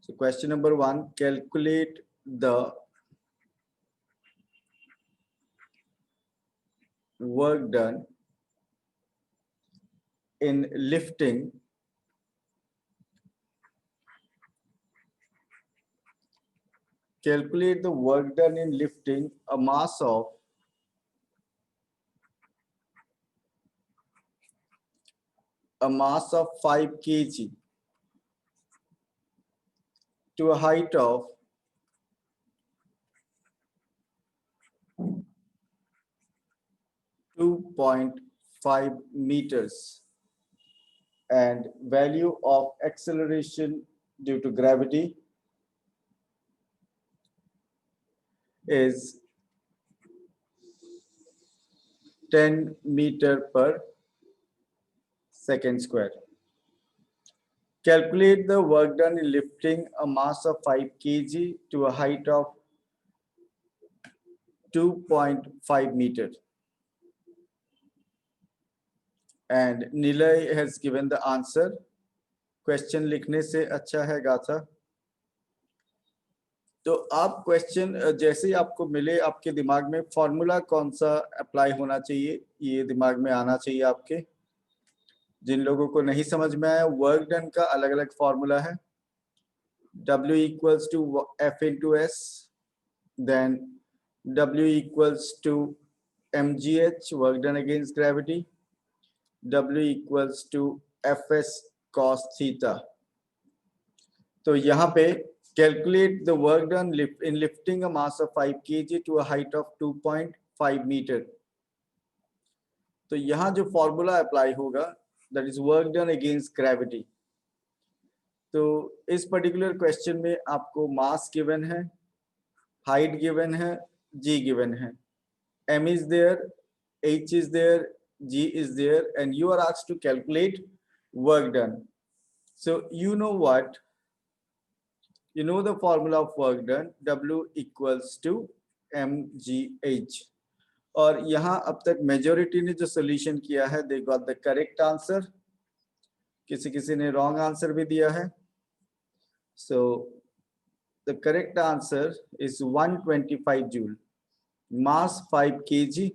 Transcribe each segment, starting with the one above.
So question number 1, calculate the work done in lifting a mass of 5 kg to a height of 2.5 meters, and value of acceleration due to gravity is 10 meter per second square. Calculate the work done in lifting a mass of 5 kg to a height of 2.5 meter. And Nilay has given the answer. Question लिखने से अच्छा है गाथा। तो आप question जैसे ही आपको मिले, आपके दिमाग में फॉर्मूला कौन सा अप्लाई होना चाहिए, ये दिमाग में आना चाहिए आपके। जिन लोगों को नहीं समझ में आया, वर्क डन का अलग अलग फॉर्मूला है। W equals to F into S, then W equals to mgh, work done against gravity. W equals to Fs cos theta. तो यहाँ पे calculate the work done in lifting a mass of 5 kg to a height of 2.5 meter. तो यहाँ जो formula apply होगा, that is work done against gravity. तो इस particular question में आपको मास गिवन है, हाइट गिवन है, g गिवन है, m is there, h is there, g is there, and you are asked to calculate work done. So you know what? You know the formula of work done, W equals to mgh. और यहाँ अब तक majority ने जो solution किया है, they got the correct answer. किसी किसी ने wrong answer भी दिया है. So the correct answer is 125 joule. Mass 5 kg,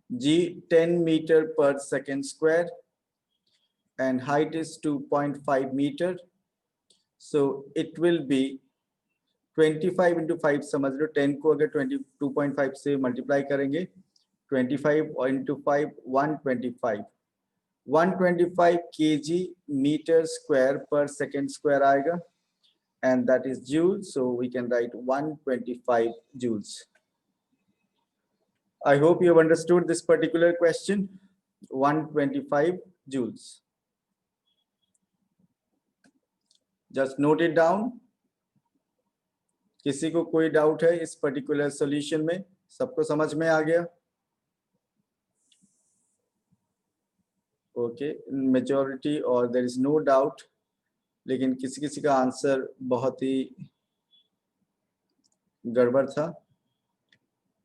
g 10 meter per second square, and height is 2.5 meter. So it will be 25 into 5, समझ लो 10 को अगर 22.5 से मल्टीप्लाई करेंगे, 25 into 5, 125 kg meter square per second square आएगा, and that is joules, so we can write 125 joules. I hope you have understood this particular question. 125 joules. Just note it down. किसी को कोई doubt है इस particular solution में? सबको समझ में आ गया? ओके, मेजॉरिटी और देयर इज नो डाउट, लेकिन किसी किसी का आंसर बहुत ही गड़बड़ था।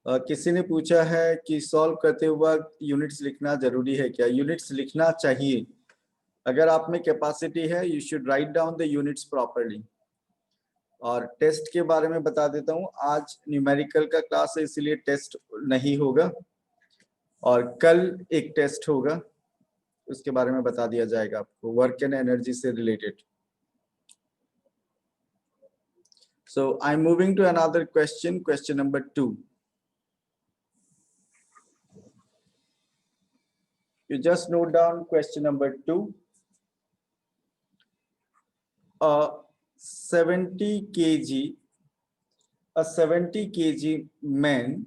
किसी ने पूछा है कि सॉल्व करते वक्त यूनिट्स लिखना जरूरी है क्या? यूनिट्स लिखना चाहिए। अगर आप में कैपेसिटी है, you should write down the units properly. और टेस्ट के बारे में बता देता हूँ, आज न्यूमेरिकल का क्लास है, इसलिए टेस्ट नहीं होगा, और कल एक टेस्ट होगा, उसके बारे में बता दिया जाएगा आपको, वर्क एंड एनर्जी से related. So I'm moving to another question, question number 2. You just note down question number 2. A 70 kg man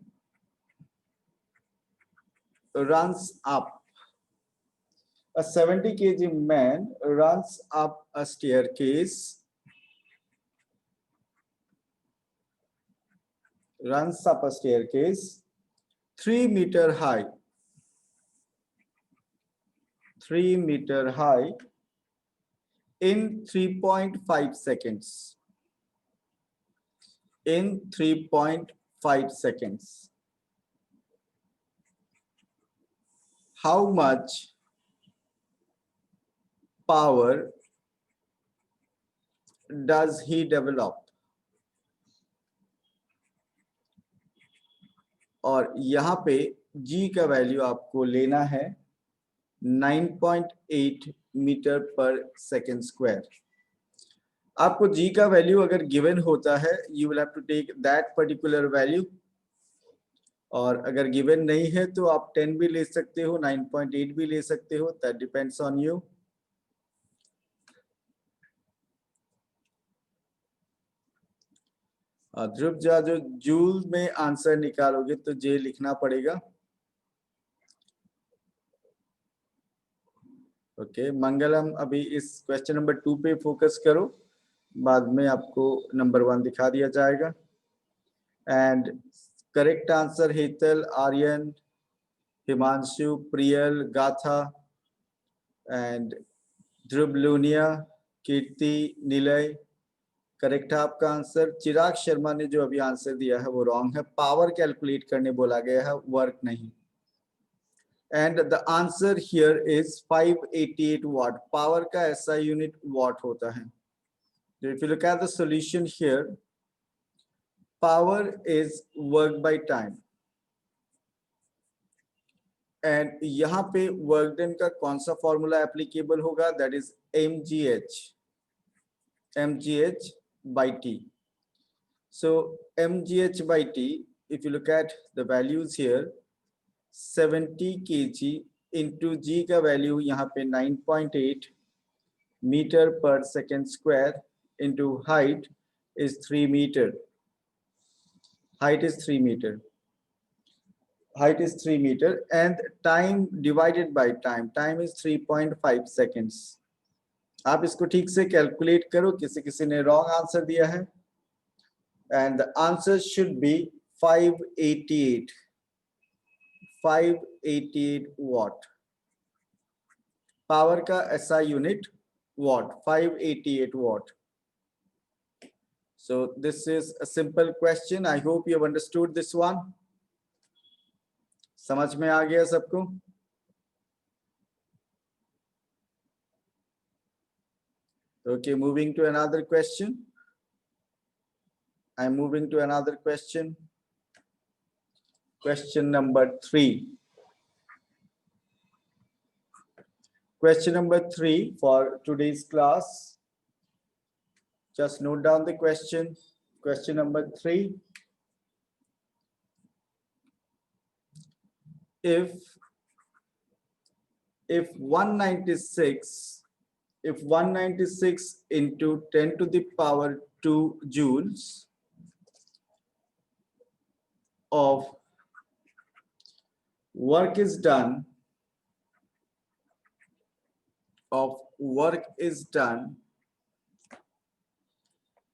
runs up. A 70 kg man runs up a staircase. Runs up a staircase 3 meter high. 3 meter high in 3.5 seconds. In 3.5 seconds. How much power does he develop? और यहाँ पे g का value आपको लेना है 9.8 meter पर second square. आपको g का वैल्यू अगर गिवन होता है you will have to take that particular value, और अगर गिवन नहीं है तो आप 10 भी ले सकते हो, 9.8 भी ले सकते हो, दैट डिपेंड्स ऑन यू। ध्रुव जा जो जूल में आंसर निकालोगे तो जे लिखना पड़ेगा। ओके मंगलम, अभी इस क्वेश्चन नंबर 2 पे फोकस करो, बाद में आपको नंबर 1 दिखा दिया जाएगा। And correct answer Hetal, Aryan, Himanshu, Priyal, Gatha and Dhruv, Luniya, Kirti, Nilay, correct है आपका आंसर। चिराग शर्मा ने जो अभी आंसर दिया है वो रॉन्ग है, पावर कैलकुलेट करने बोला गया है, वर्क नहीं। And the answer here is 588 watt. Power का ऐसा यूनिट वाट होता है। If you look at the solution here, power is work by time, and यहाँ पे वर्क डन का कौन सा फॉर्मूला एप्लीकेबल होगा? That is mgh by t. So mgh by t, if you look at the values here, 70 kg into g का value यहाँ पे 9.8 meter पर second square into height is 3 meter. Height is 3 meter. Height is 3 meter and time divided by time. Time is 3.5 seconds. आप इसको ठीक से calculate करो, किसी ने रॉन्ग आंसर दिया है, and the answer should be 588 watt. Power का ऐसा unit watt, 588 watt. So this is a simple question. I hope you have understood this one. समझ में आ गया सबको? Okay, moving to another question. I'm moving to another question. Question number 3. Question number 3 for today's class. Just note down the question. Question number 3. If 196 into 10 to the power 2 joules of work is done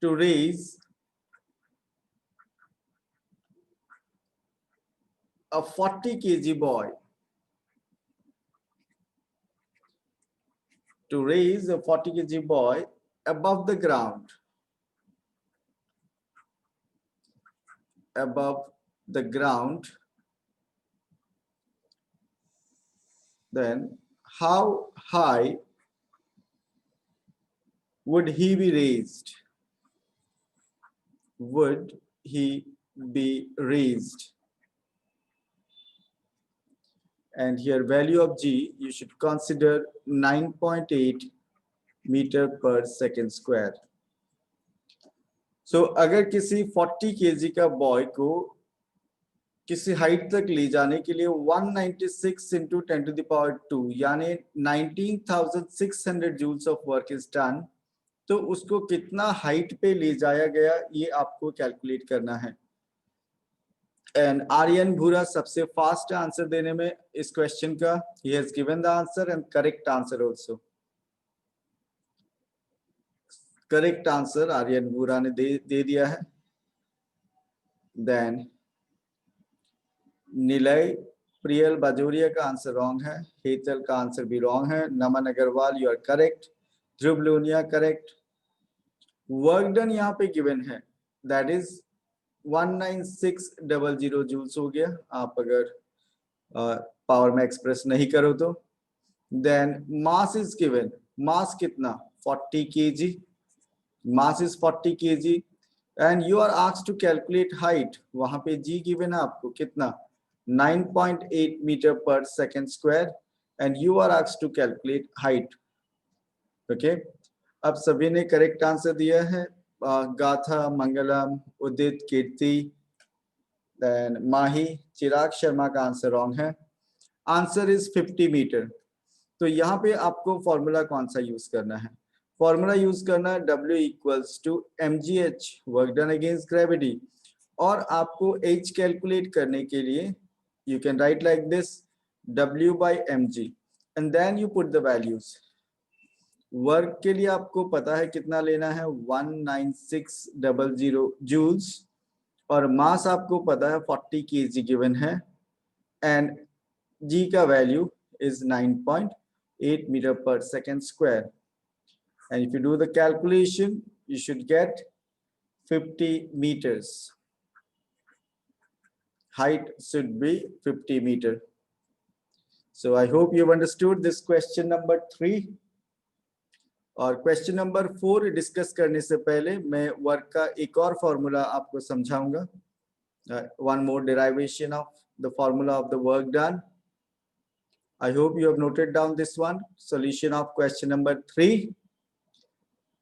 to raise a 40 kg boy, to raise a 40 kg boy above the ground, then how high would he be raised? And here value of g, you should consider 9.8 meter पर second square. सो अगर किसी 40 kg का boy को किसी height तक ले जाने के लिए 196 into 10 to the power 2 यानी 19,600 joules of work is done, तो उसको कितना हाइट पे ले जाया गया ये आपको कैलकुलेट करना है. एंड आर्यन भूरा सबसे फास्ट आंसर देने में इस क्वेश्चन का. He has given the answer and correct answer also. Correct answer Aryan Bhura ने दे दिया है. देन निलय प्रियल बाजोरिया का आंसर रॉन्ग है. हेतल का आंसर भी रॉन्ग है. Naman Agarwal you are correct. Dhruv Lonia correct. Work done यहाँ पे गिवन है, दैट इज 19600 जूल्स हो गया. आप अगर पावर में एक्सप्रेस नहीं करो तो. Then mass is given. Mass कितना? 40 kg. mass is 40 kg and you are asked to calculate height. वहां पे g given है आपको कितना 9.8 meter per second square and you are asked to calculate height. Okay, अब सभी ने करेक्ट आंसर दिया है, गाथा, मंगलम, उदित, कीर्ति, देन माही, चिराग शर्मा का आंसर रॉन्ग है। Answer is 50 meter. तो यहाँ पे आपको फॉर्मूला कौन सा यूज करना है? फॉर्मूला यूज करना है W equals to mgh work done against gravity, और आपको h कैलकुलेट करने के लिए you can write like this W by mg and then you put the values. Work के लिए आपको पता है कितना लेना है 19600 जूल्स, और मास आपको पता है 40 kg गिवन है एंड g का value is 9.8 meter per second square, and if you do the calculation you should get 50 meters. Height should be 50 meter. So I hope you've understood this question number 3. और question number 4 discuss करने से पहले मैं work का एक और formula आपको समझाऊंगा। One more derivation of the formula of the work done. I hope you have noted down this one, solution of question number 3.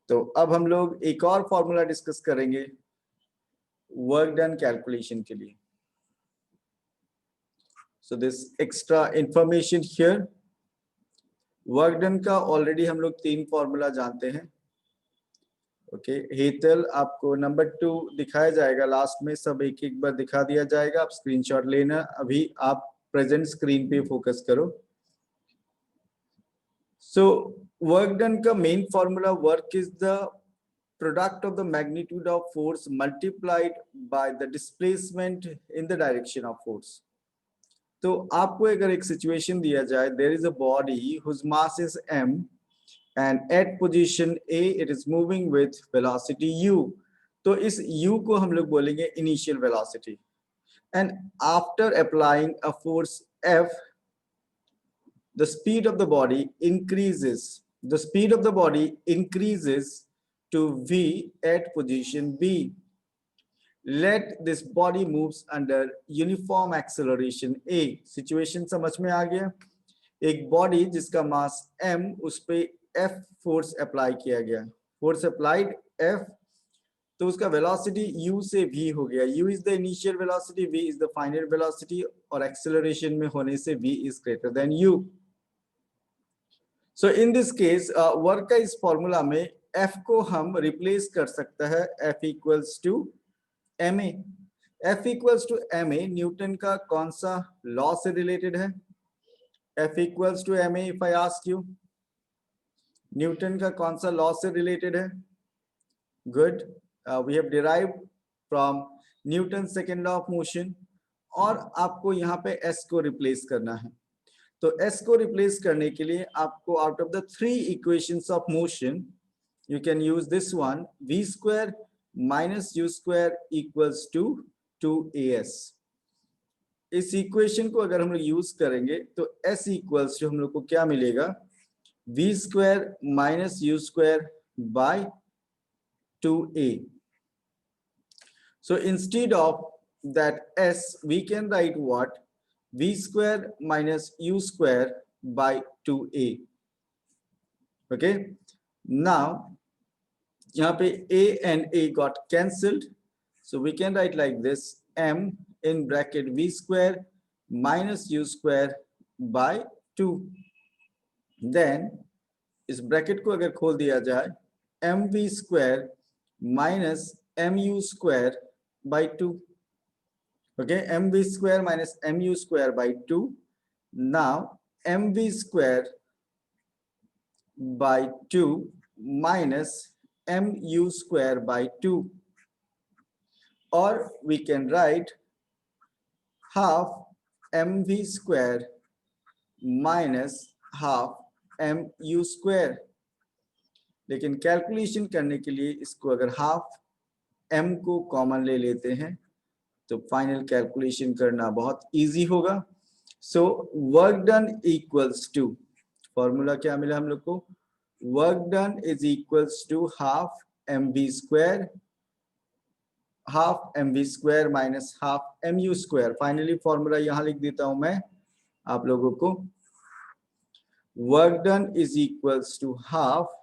तो अब हम लोग एक और फॉर्मूला डिस्कस करेंगे वर्क डन कैलकुलेशन के लिए। So this extra information here, work done का ऑलरेडी हम लोग 3 फॉर्मूला जानते हैं। ओके, हेतल आपको नंबर 2 दिखाया जाएगा लास्ट में, सब एक एक बार दिखा दिया जाएगा, आप स्क्रीनशॉट लेना। अभी आप प्रेजेंट स्क्रीन पे फोकस करो। So work done का main formula, work is the product of the magnitude of force multiplied by the displacement in the direction of force. तो आपको अगर एक सिचुएशन दिया जाए, there is a body whose mass is m and at position A it is moving with velocity u. तो इस u को हम लोग बोलेंगे initial velocity, and after applying a force F the speed of the body increases. The speed of the body increases to v at position B. Let this body moves under uniform acceleration A. Situation समझ में आ गया? एक body जिसका मास m, उस पे F force apply किया गया, force applied F, तो उसका वेलोसिटी u से v हो गया। u is the initial velocity, v is the final velocity, और एक्सेलरेशन में होने से v is greater than u. So in this case work का इस फॉर्मूला में F को हम रिप्लेस कर सकता है F equals to ma। F equals to ma Newton का कौन सा लॉ से रिलेटेड है? F equals to ma if I ask you, Newton का कौन सा लॉ से रिलेटेड है? Good, we have derived from Newton second law of motion, और आपको यहाँ पे S को रिप्लेस करना है। तो S को रिप्लेस करने के लिए आपको out of the 3 equations of motion you can use this one, v square minus u square equals to 2as। इस इक्वेशन को अगर हम लोग यूज करेंगे तो S इक्वल्स टू हम लोग को क्या मिलेगा, v square minus u square by 2a। So instead of that S we can write what, v square minus u square by 2a. Okay, now यहाँ पे a and a got cancelled, so we can write like this, m in bracket v square minus u square by 2. then इस bracket को अगर खोल दिया जाए, mv square minus mu square by 2. Okay, mv square minus mu square by 2. Now mv square by 2 minus mu square by 2, or we can write half mv square minus half mu square. लेकिन calculation करने के लिए इसको अगर half m को common ले लेते हैं तो फाइनल कैलकुलेशन करना बहुत इजी होगा। So work done equals to, formula क्या मिला हम लोग को, work done is equals to half mv square, half mv square minus half mu square. Finally formula यहां लिख देता हूं मैं आप लोगों को. Work done is equals to half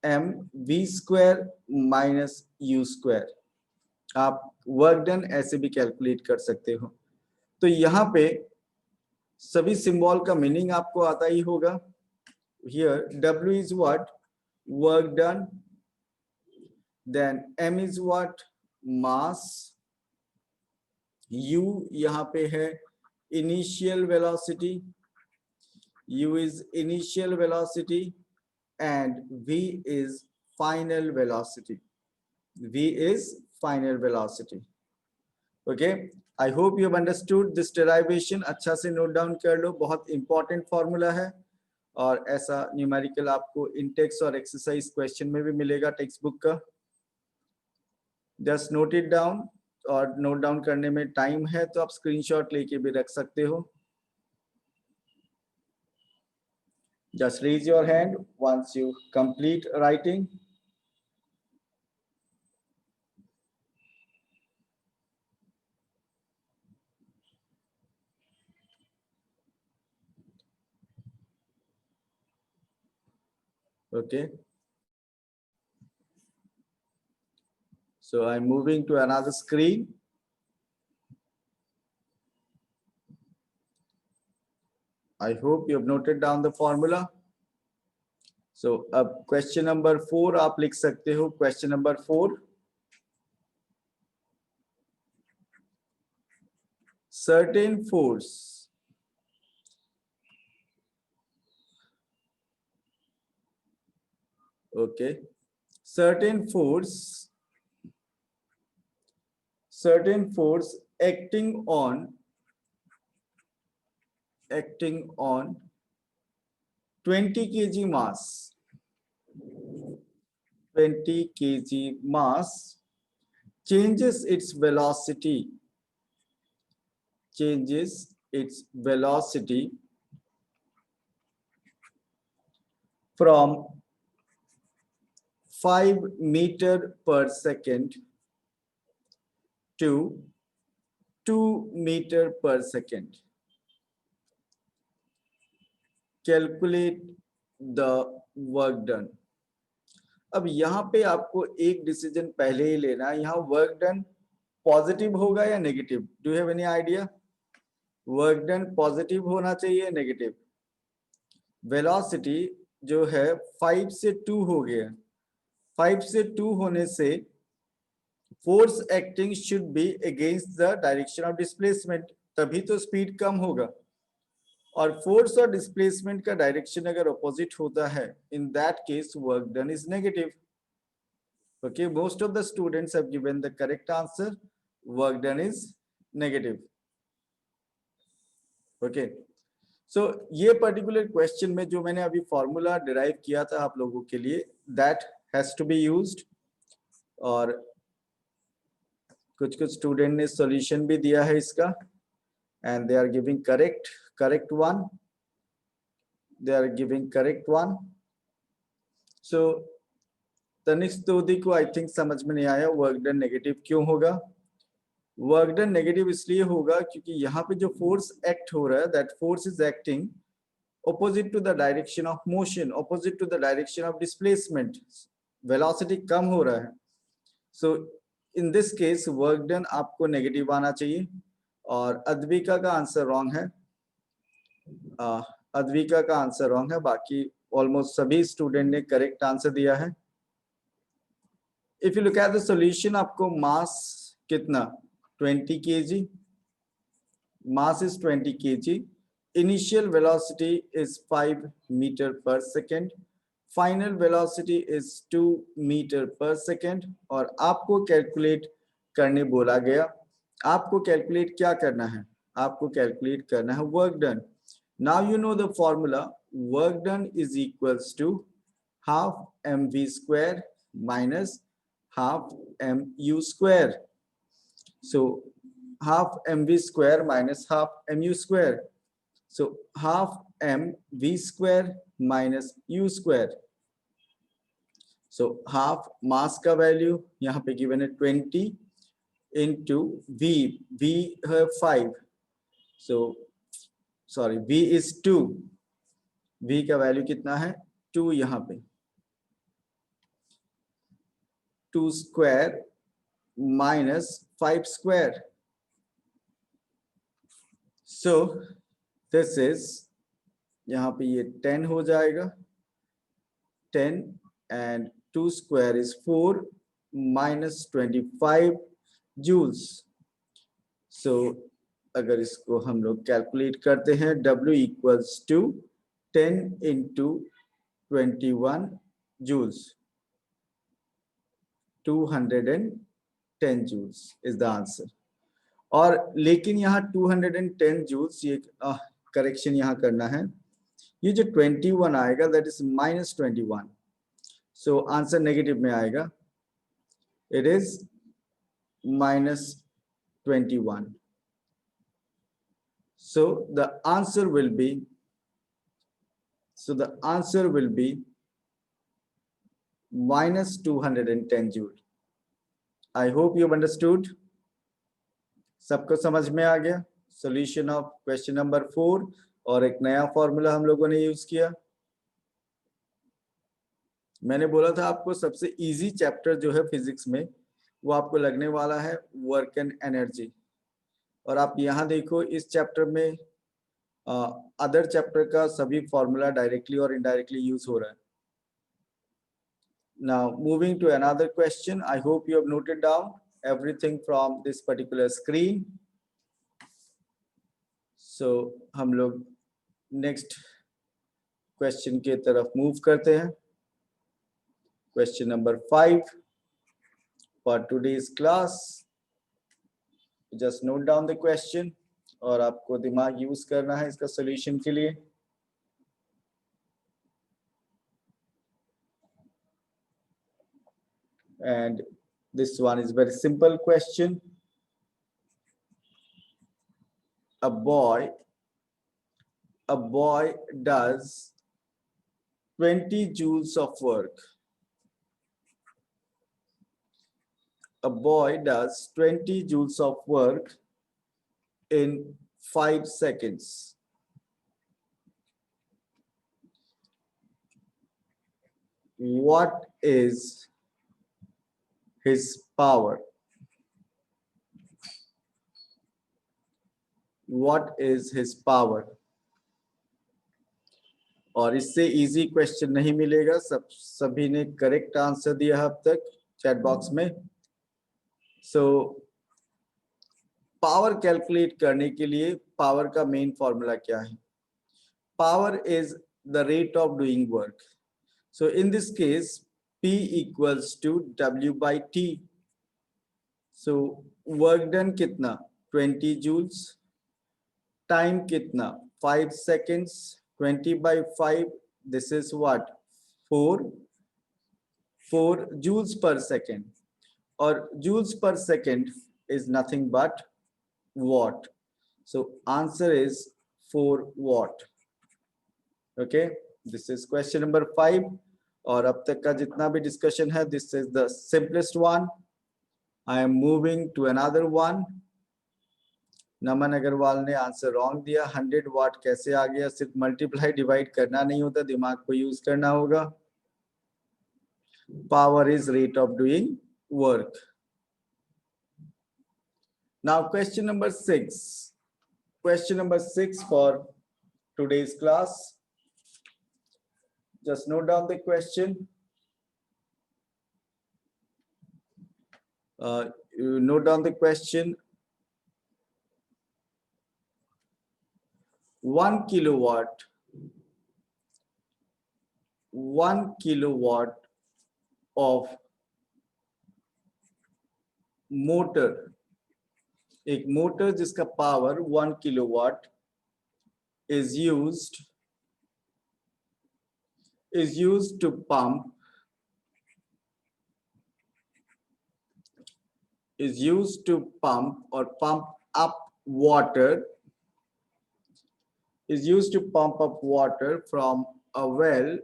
mv square minus u square. आप वर्क डन ऐसे भी कैलकुलेट कर सकते हो. तो यहाँ पे सभी सिंबल का मीनिंग आपको आता ही होगा. Here W is what? Work done. Then M is what? Mass. U यहाँ पे है initial velocity. U is initial velocity and V is final velocity. V is final velocity. Okay. I hope you have understood this derivation. अच्छा से note down कर लो, बहुत important formula है और ऐसा न्यूमेरिकल आपको इंटेक्स और एक्सरसाइज क्वेश्चन में भी मिलेगा टेक्स्ट बुक का. जस्ट नोट इट डाउन, और नोट डाउन करने में टाइम है तो आप स्क्रीनशॉट लेके भी रख सकते हो. Just raise your hand once you complete writing. Okay. So I'm moving to another screen. I hope you have noted down the formula. So अब question number 4 आप लिख सकते हो. Question number 4. Certain force okay, certain force acting on 20 kg mass, 20 kg mass changes its velocity from 5 meter per second to 2 meter per second. Calculate the work done. अब यहाँ पे आपको एक डिसीजन पहले ही लेना है. यहाँ वर्क डन पॉजिटिव होगा या negative? Do you have any idea? Work done positive होना चाहिए, नेगेटिव? वेलोसिटी जो है 5 से 2 हो गया. 5 से 2 होने से force acting should be against the direction of displacement, तभी तो स्पीड कम होगा. और फोर्स और डिस्प्लेसमेंट का डायरेक्शन अगर ऑपोजिट होता है, in that case work done is negative. Okay, most of the students have given the correct answer. Work done is negative. Okay, so ये पर्टिकुलर क्वेश्चन में जो मैंने अभी फॉर्मूला डिराइव किया था आप लोगों के लिए, that has to be used. और कुछ स्टूडेंट ने सॉल्यूशन भी दिया है इसका, and they are giving correct one. They are giving correct one. So Tanishk Todi को आई थिंक समझ में नहीं आया वर्क डन नेगेटिव क्यों होगा. वर्क डन नेगेटिव इसलिए होगा क्योंकि यहाँ पे जो फोर्स एक्ट हो रहा है, that force is acting opposite to the direction of motion, opposite to the direction of displacement. Velocity कम हो रहा है. So in this case work done आपको नेगेटिव आना चाहिए. और अद्विका का आंसर रॉन्ग है. अद्विका का आंसर रॉन्ग है. बाकी ऑलमोस्ट सभी स्टूडेंट ने करेक्ट आंसर दिया है. If you look at the solution, आपको मास कितना? 20 kg. Mass is 20 kg. Initial velocity is 5 metre पर second. Final velocity is 2 metre पर सेकेंड. और आपको कैलकुलेट करने बोला गया. आपको कैलकुलेट क्या करना है? आपको कैलकुलेट करना है work done. Now you know the formula. Work done is equals to half mv square minus half mu square. So half mv square minus half mu square. So half mv square minus u square. So half मास का value यहाँ पे given है 20 into v है 5, so sorry v is 2, v का value कितना है 2, यहाँ पे 2 square minus 5 square, so this is, यहाँ पे ये 10 हो जाएगा, 10 and 2 square is 4 minus 25 joules. So अगर इसको हम लोग कैलकुलेट करते हैं, W equals to 10 into 21 joules, 210 joules is the answer. और लेकिन यहाँ 210 joules, ये करेक्शन यहाँ करना है, ये जो 21 आएगा that is minus 21, so answer negative में आएगा, it is minus 21, so the answer will be minus 210 joule. I hope you have understood. सबको समझ में आ गया सॉल्यूशन ऑफ क्वेश्चन नंबर 4, और एक नया फॉर्मूला हम लोगों ने यूज किया। मैंने बोला था आपको सबसे इजी चैप्टर जो है फिजिक्स में वो आपको लगने वाला है वर्क एंड एनर्जी, और आप यहाँ देखो इस चैप्टर में अदर चैप्टर का सभी फॉर्मूला डायरेक्टली और इनडायरेक्टली यूज हो रहा है। Now moving to another question, I hope you have noted down everything from this particular screen. So हम लोग next question के तरफ move करते हैं। Question number 5 for today's class. Just note down the question और आपको दिमाग यूज करना है इसका solution के लिए। And this one is very simple question. A boy does 20 joules of work. A boy does 20 joules of work in 5 seconds. What is his power? What is his power? और इससे easy question नहीं मिलेगा, सभी ने correct answer दिया अब तक chat box में। सो पावर कैलकुलेट करने के लिए पावर का मेन फॉर्मूला क्या है? Power is the rate of doing work. So in this case P equals to W by T. So work done कितना 20 joules, time कितना 5 seconds, 20 by 5, this is what 4 joules per second, और joules per second is nothing but watt. So answer is 4 watt. Okay, this is question number 5, और अब तक का जितना भी discussion है this is the simplest one. I am moving to another one. Naman Agarwal ने answer wrong दिया। 100 वाट कैसे आ गया? सिर्फ मल्टीप्लाई डिवाइड करना नहीं होता, दिमाग को यूज करना होगा। Power is rate of doing work. Now question number 6, question number 6 for today's class. Just note down the question. You note down the question. 1 kilowatt of motor, एक मोटर जिसका power 1 kilowatt is used to pump or pump up water from a well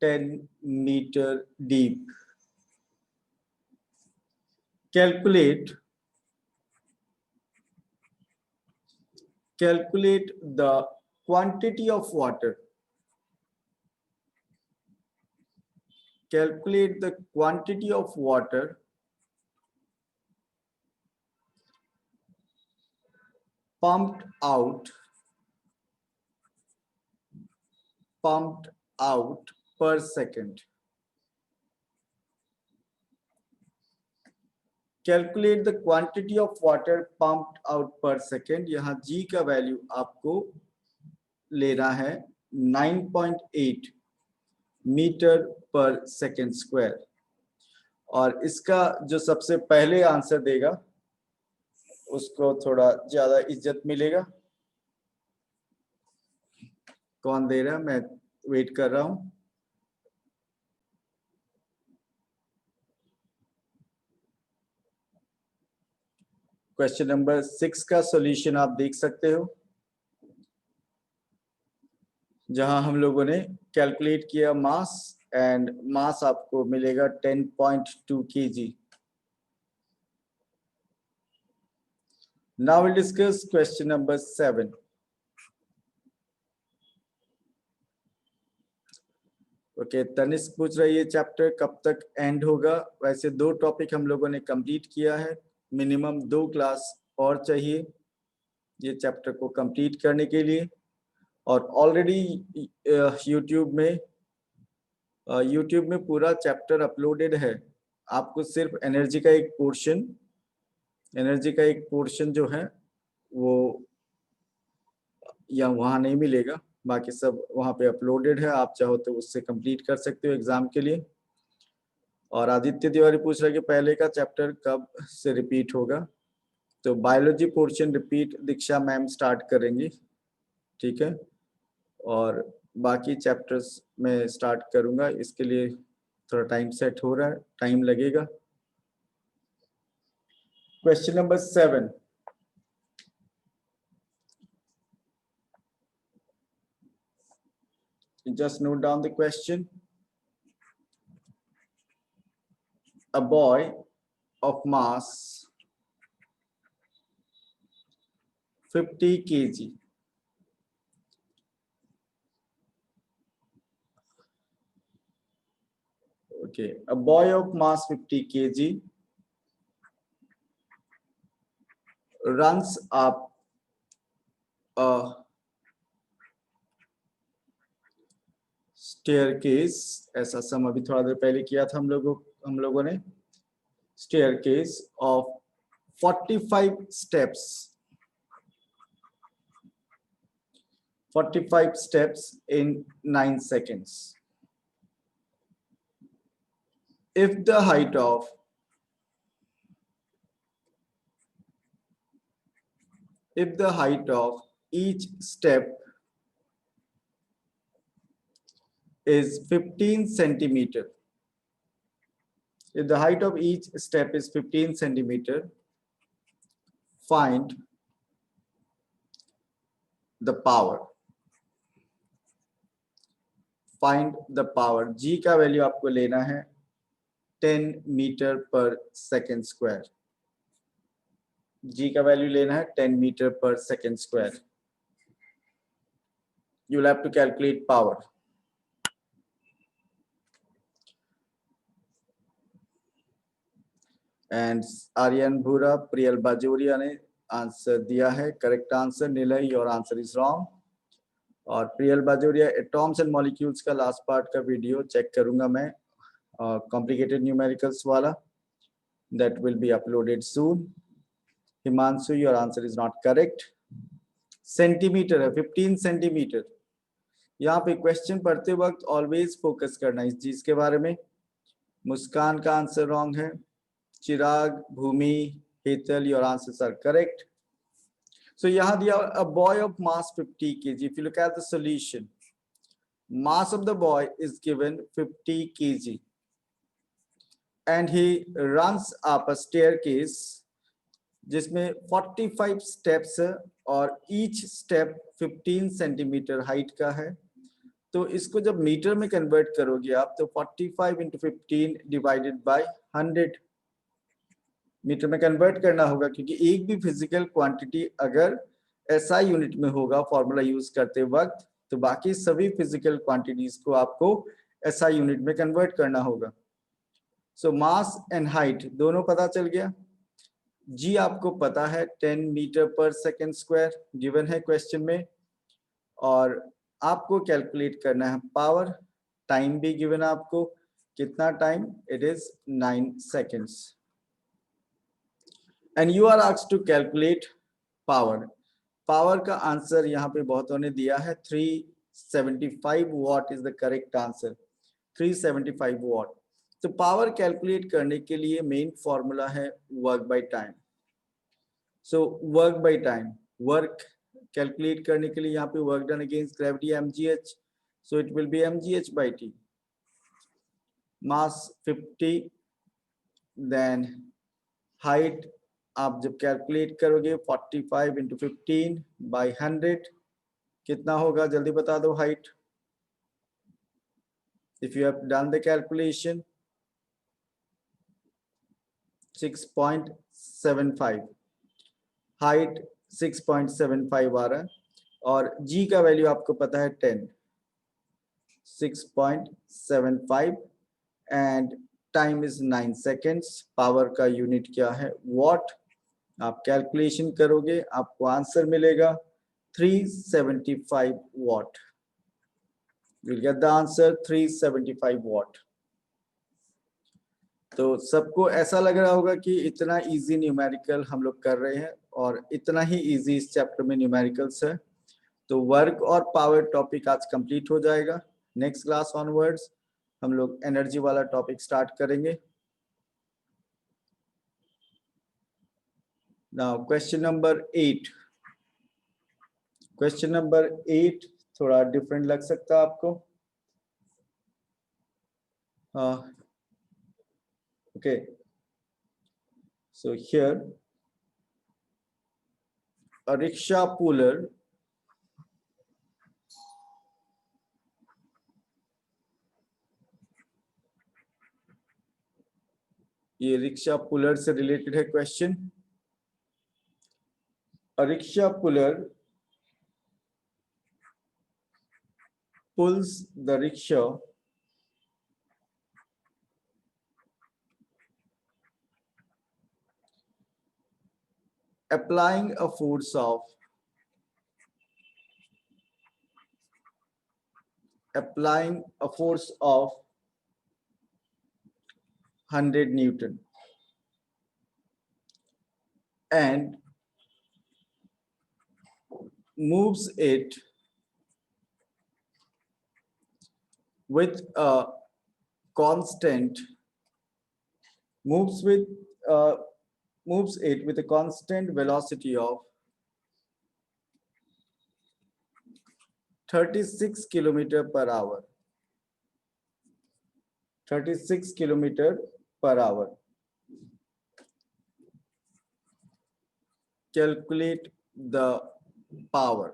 10 meter deep. Calculate the quantity of water. Calculate the quantity of water pumped out per second. Calculate the quantity of water pumped out per second. यहाँ G का value आपको लेना है 9.8 meter पर second square, और इसका जो सबसे पहले आंसर देगा उसको थोड़ा ज्यादा इज्जत मिलेगा। कौन दे रहा है, मैं वेट कर रहा हूं। क्वेश्चन नंबर 6 का सॉल्यूशन आप देख सकते हो, जहां हम लोगों ने कैलकुलेट किया मास, एंड मास आपको मिलेगा 10.2 kg। Now we'll discuss question number 7. Okay, Tanishk पूछ रही है चैप्टर कब तक एंड होगा। वैसे 2 टॉपिक हम लोगों ने कंप्लीट किया है, मिनिमम 2 क्लास और चाहिए ये चैप्टर को कंप्लीट करने के लिए। और ऑलरेडी यूट्यूब में पूरा चैप्टर अपलोडेड है। आपको सिर्फ एनर्जी का एक पोर्शन जो है वो या वहाँ नहीं मिलेगा, बाकी सब वहाँ पे अपलोडेड है। आप चाहो तो उससे कंप्लीट कर सकते हो एग्जाम के लिए। और आदित्य तिवारी पूछ रहा है कि पहले का चैप्टर कब से रिपीट होगा। तो बायोलॉजी पोर्शन रिपीट दीक्षा मैम स्टार्ट करेंगी, ठीक है, और बाकी चैप्टर्स में स्टार्ट करूंगा। इसके लिए थोड़ा टाइम सेट हो रहा है, टाइम लगेगा। Question number 7, just note down the question. A boy of mass 50 kg a boy of mass 50 kg runs up a staircase। ऐसा सम अभी थोड़ा देर पहले किया था हम लोगों ने। staircase of 45 steps 45 steps in 9 seconds. If the height of each step is 15 centimeter, if the height of each step is 15 centimeter, find the power। Find the power. G का वैल्यू आपको लेना है 10 मीटर पर second square. जी का value लेना है 10 metre पर second square. You will have to calculate power. And Aryan Bhura, Priyal Bajoria ने आंसर दिया है correct answer. Nilay, your answer is wrong. और Priyal Bajoria, atoms and molecules का लास्ट पार्ट का वीडियो चेक करूंगा मैं, कॉम्प्लिकेटेड न्यूमेरिकल्स वाला, that will be uploaded soon। Himanshu, your answer is not correct. Centimetre है 15 सेंटीमीटर। यहाँ पे क्वेश्चन पढ़ते वक्त ऑलवेज फोकस करना इस चीज के बारे में। मुस्कान का आंसर रॉन्ग है। Chirag, Bhumi, Hetal, your answers are correct. So यहाँ दिया a boy of mass 50 kg. If you look at the solution, mass of the boy is given 50 kg and he runs up a staircase जिसमें 45 steps है और each step 15 centimetre height का है। तो इसको जब मीटर में कन्वर्ट करोगे आप तो 45 × 15 डिवाइडेड बाय 100 मीटर में कन्वर्ट करना होगा, क्योंकि एक भी फिजिकल क्वांटिटी अगर एसआई यूनिट में होगा फॉर्मूला यूज करते वक्त, तो बाकी सभी फिजिकल क्वांटिटीज को आपको एसआई यूनिट में कन्वर्ट करना होगा। सो मास एंड हाइट दोनों पता चल गया। जी आपको पता है 10 मीटर पर सेकेंड स्क्वायर गिवन है क्वेश्चन में, और आपको कैलकुलेट करना है पावर। टाइम भी गिवन है आपको, कितना time, it is 9 seconds. And you are asked to calculate power. Power का आंसर यहाँ पे बहुतों ने दिया है 375 watt is the correct answer, 375 watt. तो पावर कैलकुलेट करने के लिए मेन फॉर्मूला है work by time. So work by time, work calculate करने के लिए यहाँ पे work done against gravity mgh, so it will be mgh by t। Mass 50, then height आप जब कैलकुलेट करोगे 45 × 15 by 100 कितना होगा, जल्दी बता दो height. If you have done the calculation 6.75, height 6.75 आ रहा है, और जी का वैल्यू आपको पता है 10, 6.75 and time is 9 seconds. Power का यूनिट क्या है, वॉट। आप कैलकुलेशन करोगे आपको आंसर मिलेगा 375 what. You'll get the answer 375 watt. तो सबको ऐसा लग रहा होगा कि इतना इजी न्यूमेरिकल हम लोग कर रहे हैं, और इतना ही इजी इस चैप्टर में न्यूमेरिकल्स है। तो वर्क और पावर टॉपिक आज कंप्लीट हो जाएगा। नेक्स्ट क्लास ऑनवर्ड्स हम लोग एनर्जी वाला टॉपिक स्टार्ट करेंगे। Now question number 8। Question number 8 थोड़ा डिफरेंट लग सकता है आपको। Okay, so here a rickshaw puller ये रिक्शा पुलर से रिलेटेड है question. A rickshaw puller pulls the rickshaw applying a force of 100 Newton and moves it with a constant moves it with a constant velocity of 36 kilometer per hour, 36 kilometer per hour. Calculate the power.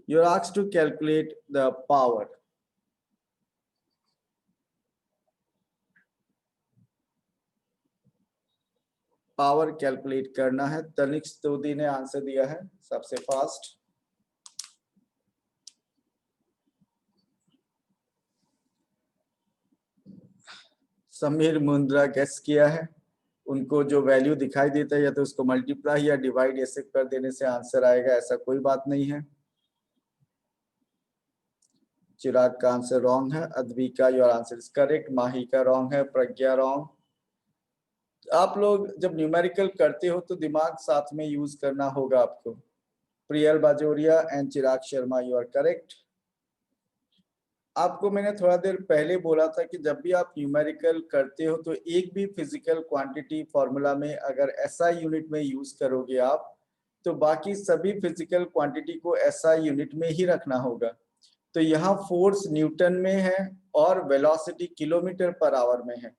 You're asked to calculate the power. Power calculate करना है। तनिष्क तोदी ने answer दिया है सबसे fast. Sameer Mundra guess किया है। उनको जो वैल्यू दिखाई देता है या तो उसको मल्टीप्लाई या डिवाइड ऐसे कर देने से आंसर आएगा, ऐसा कोई बात नहीं है। चिराग का आंसर रॉन्ग है। Advika your answer is correct. Mahi का रॉन्ग है। प्रज्ञा रॉन्ग। आप लोग जब न्यूमेरिकल करते हो तो दिमाग साथ में यूज करना होगा आपको। Priyal Bajoria and Chirag Sharma you are correct. आपको मैंने थोड़ा देर पहले बोला था कि जब भी आप न्यूमेरिकल करते हो तो एक भी फिजिकल क्वांटिटी फॉर्मूला में अगर एसआई यूनिट में यूज करोगे आप, तो बाकी सभी फिजिकल क्वांटिटी को एसआई यूनिट में ही रखना होगा। तो यहाँ फोर्स न्यूटन में है और वेलोसिटी किलोमीटर पर आवर में है,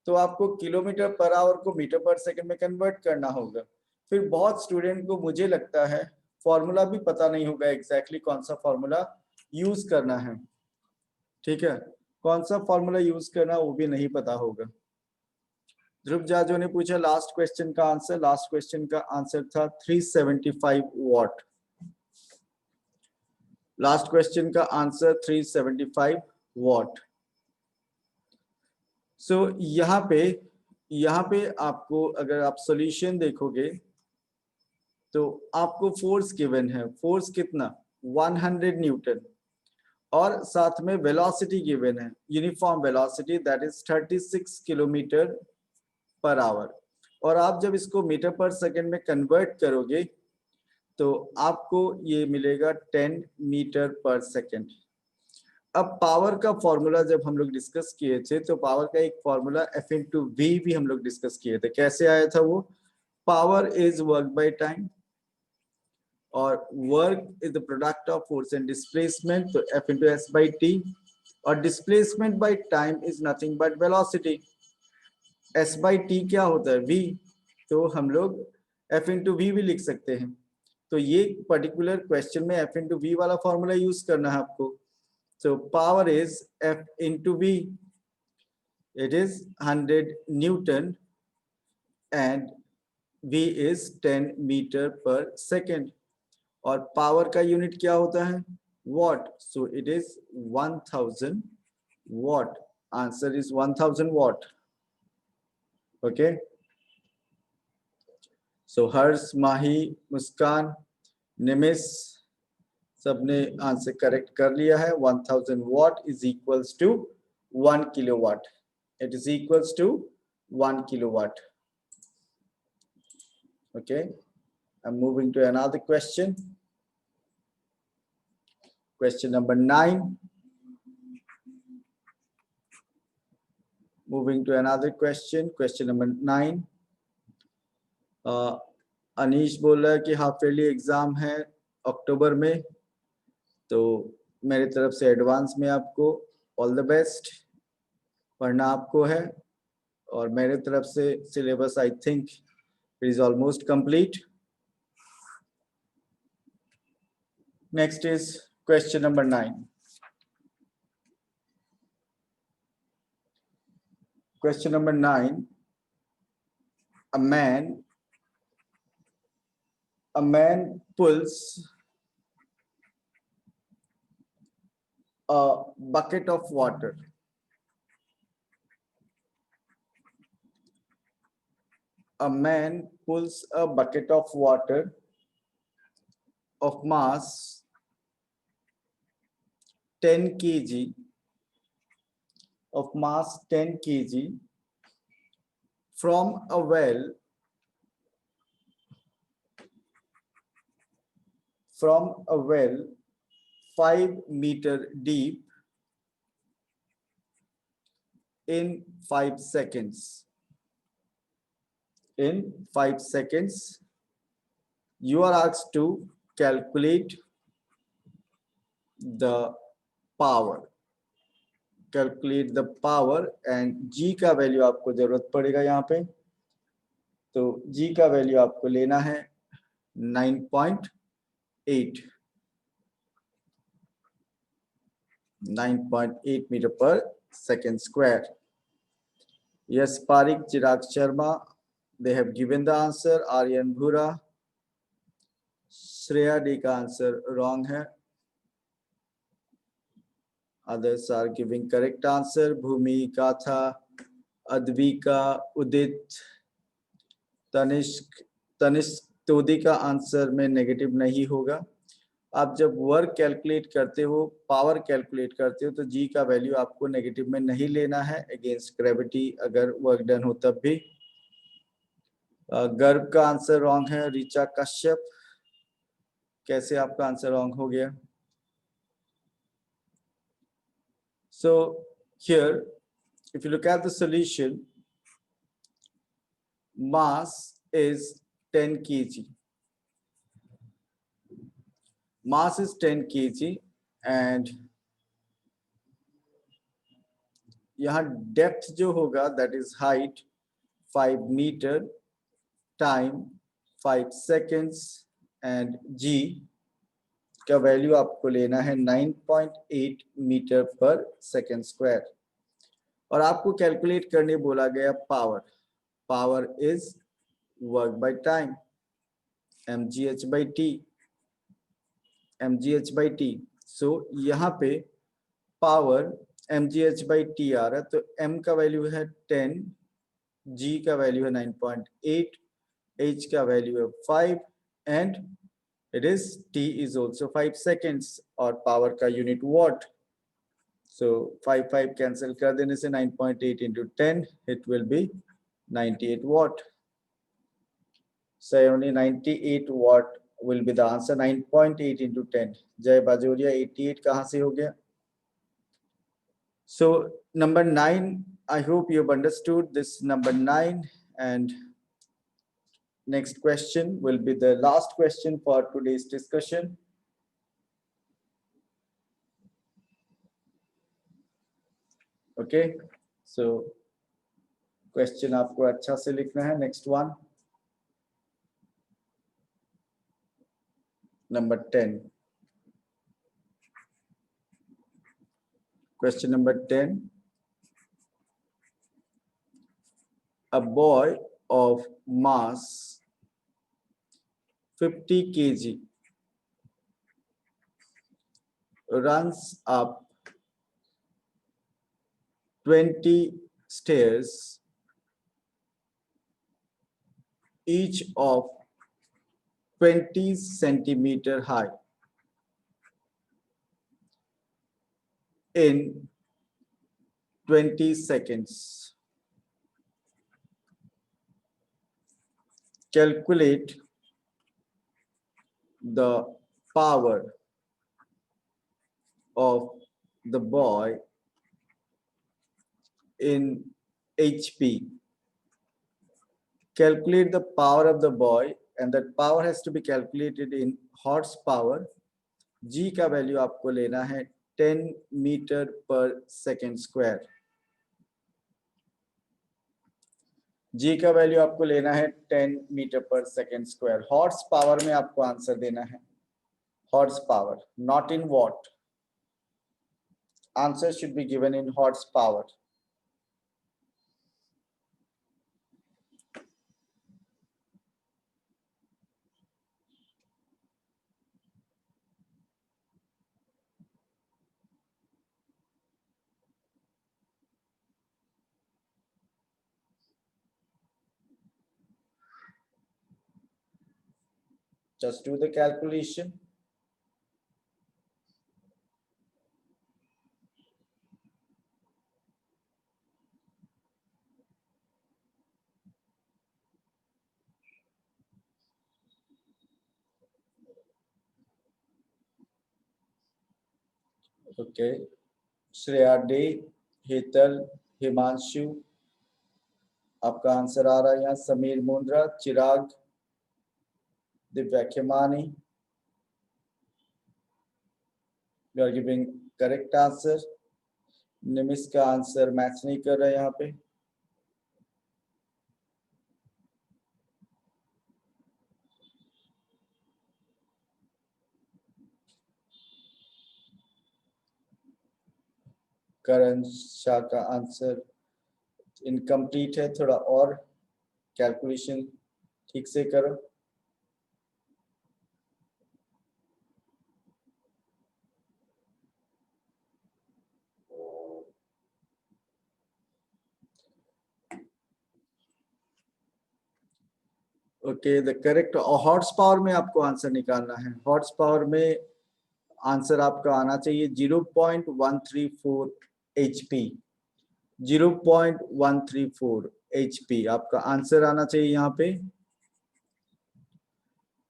तो आपको किलोमीटर पर आवर को मीटर पर सेकंड में कन्वर्ट करना होगा। फिर बहुत स्टूडेंट को मुझे लगता है फॉर्मूला भी पता नहीं होगा एग्जैक्टली कौन सा फॉर्मूला यूज करना है, ठीक है, कौन सा फॉर्मूला यूज करना वो भी नहीं पता होगा। ध्रुव जाजो ने पूछा लास्ट क्वेश्चन का आंसर, लास्ट क्वेश्चन का आंसर था 375 वॉट। लास्ट क्वेश्चन का आंसर 375 वॉट। सो यहाँ पे आपको अगर आप सॉल्यूशन देखोगे तो आपको फोर्स गिवन है, फोर्स कितना 100 न्यूटन, और साथ में वेलोसिटी गिवन है, uniform velocity that is 36 kilometre per hour. और आप जब इसको मीटर पर सेकंड में कन्वर्ट करोगे तो आपको ये मिलेगा 10 मीटर पर सेकंड। अब पावर का फॉर्मूला जब हम लोग डिस्कस किए थे तो पावर का एक फॉर्मूला F/V भी हम लोग डिस्कस किए थे। कैसे आया था वो? Power is work by time, और work is the product of force and displacement, तो F/S/T, और displacement by time is nothing but velocity. S/T क्या होता है? V, तो हम लोग F/V भी लिख सकते हैं। तो ये पर्टिकुलर क्वेश्चन में F/V वाला फॉर्मूला यूज करना है आपको। So power is F/V. It is 100 Newton and V is 10 metre पर सेकेंड। और पावर का यूनिट क्या होता है? What. So it is 1000 watt. Answer is 1000 watt. Okay. So हर्ष, माही, मुस्कान, निमिष सबने आंसर करेक्ट कर लिया है। 1000 watt is equals to 1 kilowatt. It is equals to 1 kilowatt. Okay, I'm moving to another question. Question number 9. Moving to another question. Question number 9. Anish बोल रहा है कि half yearly exam है अक्टूबर में, तो मेरी तरफ से एडवांस में आपको ऑल द बेस्ट। पढ़ना आपको है, और मेरे तरफ से syllabus I think it is almost complete. Next is question number 9. Question number 9. A man pulls a bucket of water. A man pulls a bucket of water of mass 10 kg, of mass 10 kg from a well 5 meter deep in 5 seconds. In 5 seconds, you are asked to calculate the power. Calculate the power, and G का value आपको जरूरत पड़ेगा यहाँ पे। तो G का value आपको लेना है 9.8 मीटर पर second square. Yes, Parik, Chirag Sharma, they have given the answer. Aryan Bhura, Shreya D का आंसर wrong है। Others are giving correct answer. Bhumi, Katha, Advika, Udit, Tanishk Todi का आंसर में नेगेटिव नहीं होगा। आप जब वर्क कैलकुलेट करते हो, पावर कैलकुलेट करते हो, तो जी का वैल्यू आपको नेगेटिव में नहीं लेना है अगेंस्ट ग्रेविटी अगर वर्क डन हो तब भी। गर्भ का आंसर रॉन्ग है। ऋचा कश्यप, कैसे आपका आंसर रॉन्ग हो गया? So here, if you look at the solution, mass is 10 kg. Mass is 10 kg and यहाँ डेप्थ जो होगा that is height 5 meter time 5 seconds and जी का वैल्यू आपको लेना है 9.8 मीटर पर सेकेंड स्क्वायर। और आपको कैलकुलेट करने बोला गया power. Power is work by time, mgh by t, mgh by t। सो यहाँ पे पावर mgh by t आ रहा है, तो m का वैल्यू है 10, g का वैल्यू है 9.8, h का वैल्यू है 5 and it is t is also 5 seconds और पावर का यूनिट वॉट। So 5 कैंसिल कर देने से 9.8 into 10 it will be 98 watt. So only 98 watt will be the answer. 9.8 into 10. जय बाजोरिया 88 कहाँ से हो गया? So number 9, I hope you've understood this number 9, and next question will be the last question for today's discussion. Okay, so question आपको अच्छा से लिखना है. Next one, number 10. Question number 10. A boy of mass 50 kg runs up 20 stairs, each of 20 centimeter high, in 20 seconds. Calculate the power of the boy in HP. Calculate the power of the boy, and that power has to be calculated in horsepower. G का value आपको लेना है 10 metre पर second square. G का value आपको लेना है 10 metre पर सेकेंड स्क्वायर। हॉर्स पावर में आपको आंसर देना है, horsepower, not in watt. Answer should be given in horsepower. Just do the calculation. Okay. Shreya Dey, Hetal, Himanshu, आपका आंसर आ रहा है यहाँ। Sameer Mundra, Chirag, Divya Khemani, you are giving correct answer. Nimish का आंसर मैच नहीं कर रहा है यहाँ पे। करण शाह का आंसर इनकम्प्लीट है, थोड़ा और कैलकुलेशन ठीक से करो। Okay, the correct horse power में आपको आंसर निकालना है। हॉर्स पावर में आंसर आपका आना चाहिए 0.134 HP। 0.134 HP आपका आंसर आना चाहिए यहाँ पे।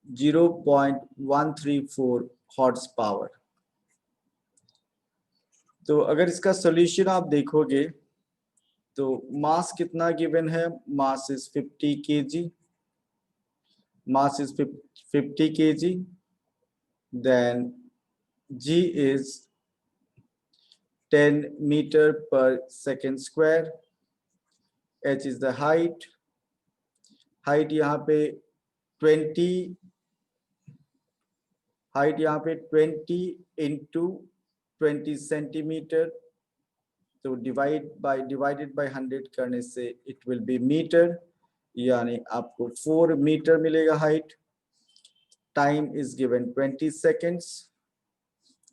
0.134 हॉर्स पावर। तो अगर इसका सॉल्यूशन आप देखोगे तो मास कितना गिवन है? Mass is 50 kg। Mass is 50 kg, then G is 10 meter per second square, H is the height। Height यहाँ पे 20 हाइट यहाँ पे 20 इंटू 20 सेंटीमीटर, तो डिवाइडेड बाय 100 करने से इट विल बी मीटर, यानी आपको 4 मीटर मिलेगा height. Time is given 20 seconds.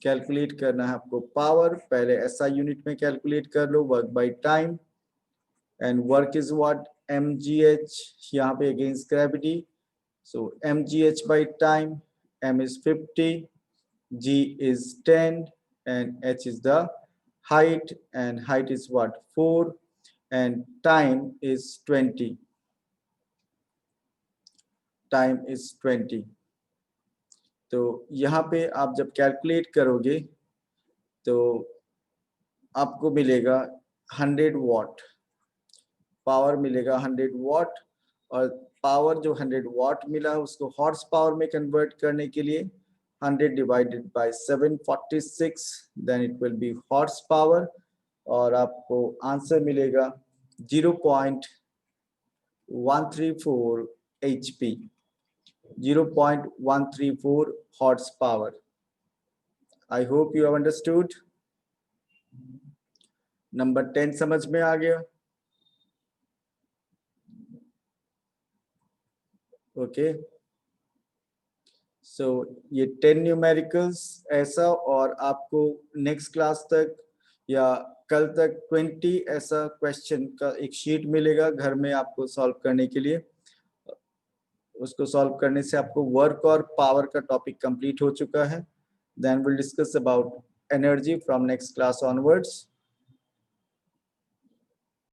Calculate करना है आपको पावर, पहले SI यूनिट में कैलकुलेट कर लो, work by time, and work is what, mgh, यहाँ पे against gravity, so mgh by time, m is 50, g is 10, and h is the height, and height is what, 4, and time is 20. Time is 20. तो यहाँ पे आप जब calculate करोगे तो आपको मिलेगा 100 वॉट, पावर मिलेगा 100 वॉट, और पावर जो 100 वॉट मिला उसको हॉर्स पावर में कन्वर्ट करने के लिए 100 divided by 746, then it will be horse power, और आपको आंसर मिलेगा 0.134 HP, 0.134 horse power. I hope you have understood. Number 10 समझ में आ गया? ओके, सो ये 10 न्यूमेरिकल्स ऐसा, और आपको नेक्स्ट क्लास तक या कल तक 20 ऐसा क्वेश्चन का एक शीट मिलेगा घर में आपको सॉल्व करने के लिए। उसको सॉल्व करने से आपको वर्क और पावर का टॉपिक कंप्लीट हो चुका है। Then will discuss about energy from next class onwards.